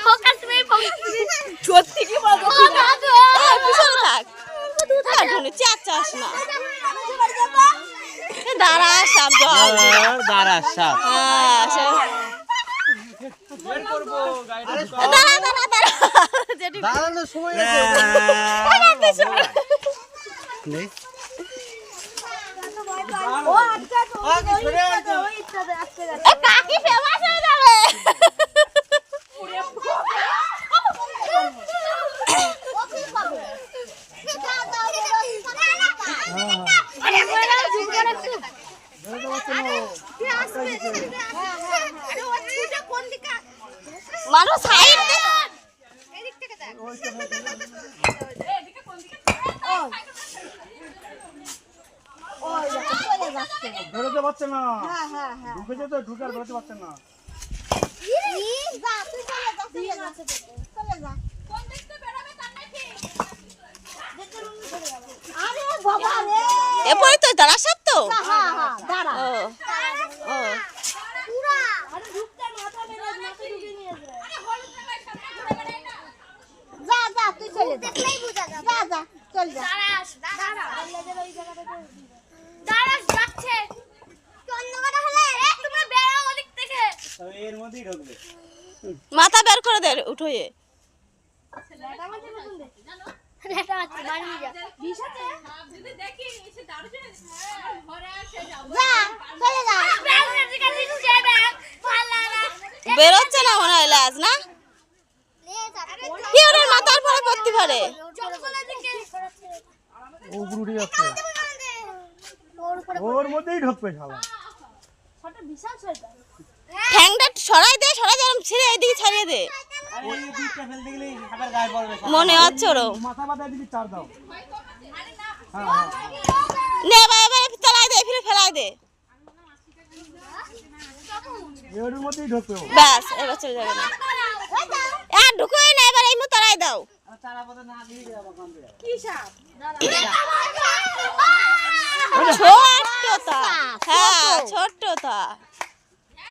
focus মে সত্যি কি বলবো পিছনে থাক কাটুনি চাচাস না দাঁড়া সাপ দাঁড়া সাপ হ্যাঁ দাঁড়া দাঁড়া দাঁড়া দাঁড়ানোর সময় কাকি ফেমাস হয়ে যাবে মানুষ সাইড বেরোতে পারছে না ঢুকেছে তো ঢুকার বেরোতে পারছে না এরপরে তো দাঁড়া সব তো এর মধ্যেই ঢুকবে মাথা বের করে দে উঠোয়ে বেরোচ্ছে না মনে হয় লাজ না ওর মাথার পরে পড়তে পারে ও গুড়ি আছে ওর মধ্যেই ঢুকবে শালা ঠ্যাংটা সরাই দে ছিঁড়ে এইদিকে ছাড়িয়ে দে মনে হচ্ছে ওর মাথা বাঁধা দিবি চার দাও নে এবার তলায় দে ফিরে ফেলাই দে এর মধ্যেই ঢুকবে ব্যাস এবার চলে যাবে না আর ঢুকোই না এবার এই মতো তলায় দাও ছোট্ট তা হ্যাঁ ছোট্ট তা